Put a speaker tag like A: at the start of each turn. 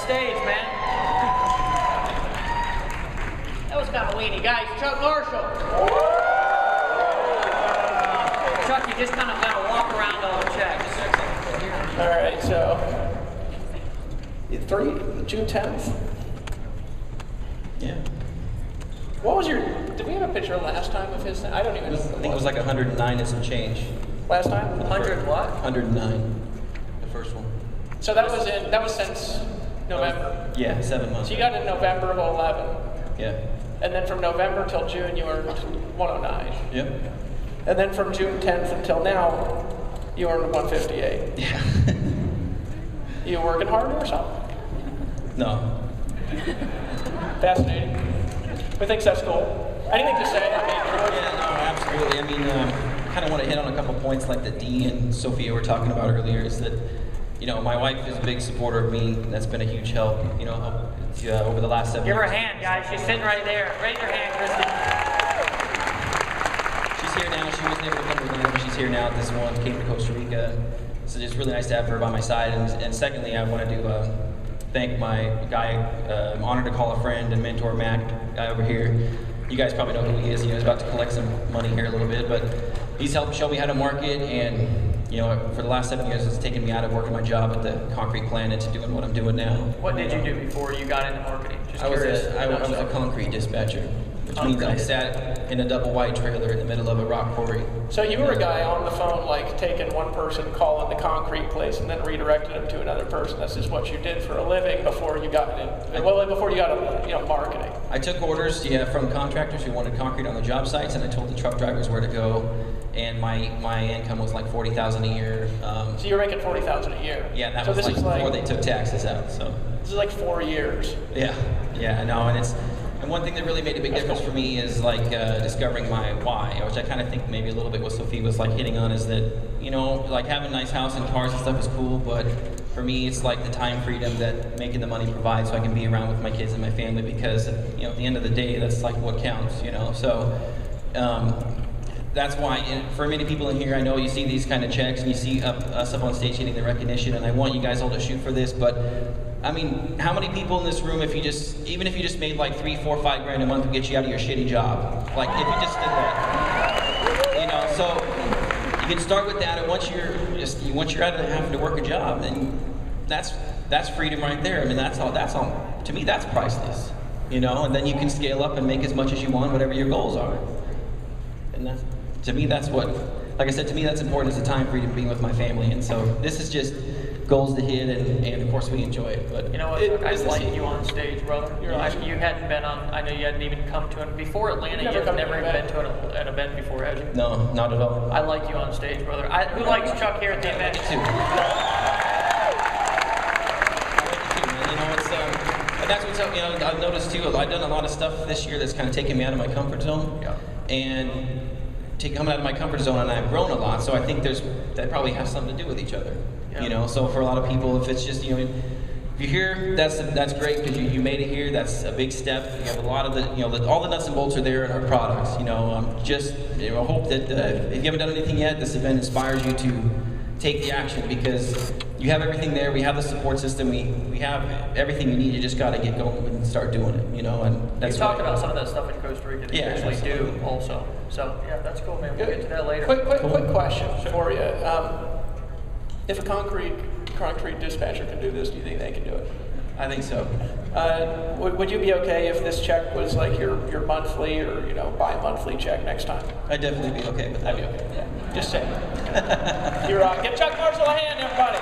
A: stage, man. That was kind of weenie. Guys, Chuck Marshall. Chuck, you just kind of got to walk around all the checks.
B: All right, so June 10th.
C: Yeah.
B: What was your? Did we have a picture last time of his? I don't even know.
C: I think it was like 109 and some change.
B: Last time?
A: 100 what?
C: 109, the first one.
B: So that was since November.
C: Yeah, 7 months.
B: So you got in November of 11.
C: Yeah.
B: And then from November till June you earned 109.
C: Yep.
B: And then from June 10th until now, you earned 158.
C: Yeah.
B: You working hard or something?
C: No.
B: Fascinating. Who thinks that's cool? Anything to say?
C: Yeah, no, absolutely. I mean, I kind of want to hit on a couple points like that Dee and Sophia were talking about earlier. Is that, you know, my wife is a big supporter of me. That's been a huge help. You know, over the last 7 years.
A: Give her a hand, guys. She's sitting right there. Raise your hand, Kristen.
C: She's here now. She wasn't able to come with me, but she's here now. This one came to Costa Rica. So it's really nice to have her by my side. And secondly, I want to thank my guy. I'm honored to call a friend and mentor, Mac, guy over here. You guys probably know who he is. You know, he's about to collect some money here a little bit, but he's helped show me how to market. And you know, for the last 7 years, it's taken me out of working my job at the concrete plant into doing what I'm doing now.
A: What did you do before you got into marketing? Just curious.
C: I was a concrete dispatcher, which means I sat in a double wide trailer in the middle of a rock quarry.
B: So you were a guy on the phone, like taking one person, calling the concrete place, and then redirecting them to another person. This is what you did for a living before you got in. Well, before you got into marketing.
C: I took orders, from contractors who wanted concrete on the job sites, and I told the truck drivers where to go. And my income was like $40,000 a year.
B: So you're making $40,000 a year.
C: Yeah, and that was like before they took taxes out. So
B: this is like 4 years.
C: Yeah, I know, and one thing that really made a big difference for me is like discovering my why, which I kind of think maybe a little bit what Sophie was like hitting on, is that, you know, like having a nice house and cars and stuff is cool, but for me it's like the time freedom that making the money provides, so I can be around with my kids and my family, because, you know, at the end of the day, that's like what counts, you know. So that's why, for many people in here, I know you see these kind of checks and you see us up on stage getting the recognition, and I want you guys all to shoot for this, but I mean, how many people in this room, even if you just made like $3, $4, $5 grand a month, would get you out of your shitty job? Like, if you just did that, you know. So you can start with that, and once you're out of having to work a job, then that's freedom right there. I mean, that's all. To me, that's priceless, you know. And then you can scale up and make as much as you want, whatever your goals are. And to me, that's what. Like I said, to me, that's important, is the time freedom, being with my family. And so this is just goals to hit, and of course we enjoy it. But
A: you know what? I like you on stage, brother. You hadn't been on. I know you hadn't even come to it before Atlanta. You've never even been to an event before, have you?
C: No, not at all.
A: I like you on stage, brother. Who likes Chuck here at the event?
C: Me too. You know, and that's what's up. You know, I've noticed too. I've done a lot of stuff this year that's kind of taken me out of my comfort zone.
A: Yeah. And
C: coming out of my comfort zone, and I've grown a lot. So I think that probably has something to do with each other. Yeah. You know, so for a lot of people, if it's just, you know, if you're here, that's great, because you made it here. That's a big step. You have a lot of all the nuts and bolts are there in our products. You know, just hope that if you haven't done anything yet, this event inspires you to take the action, because you have everything there. We have the support system. We have everything you need. You just got to get going and start doing it. You know, and that's.
A: You talked about some of that stuff in Costa Rica that you actually do also. So yeah, that's cool, man. We'll get to that later.
B: Quick question for you. If a concrete dispatcher can do this, do you think they can do it?
C: I think so.
B: Would you be okay if this check was like your monthly or bi-monthly check next time?
C: I'd definitely be okay with that.
B: I'd be okay. Yeah. Just saying. Give Chuck Marshall a hand, everybody.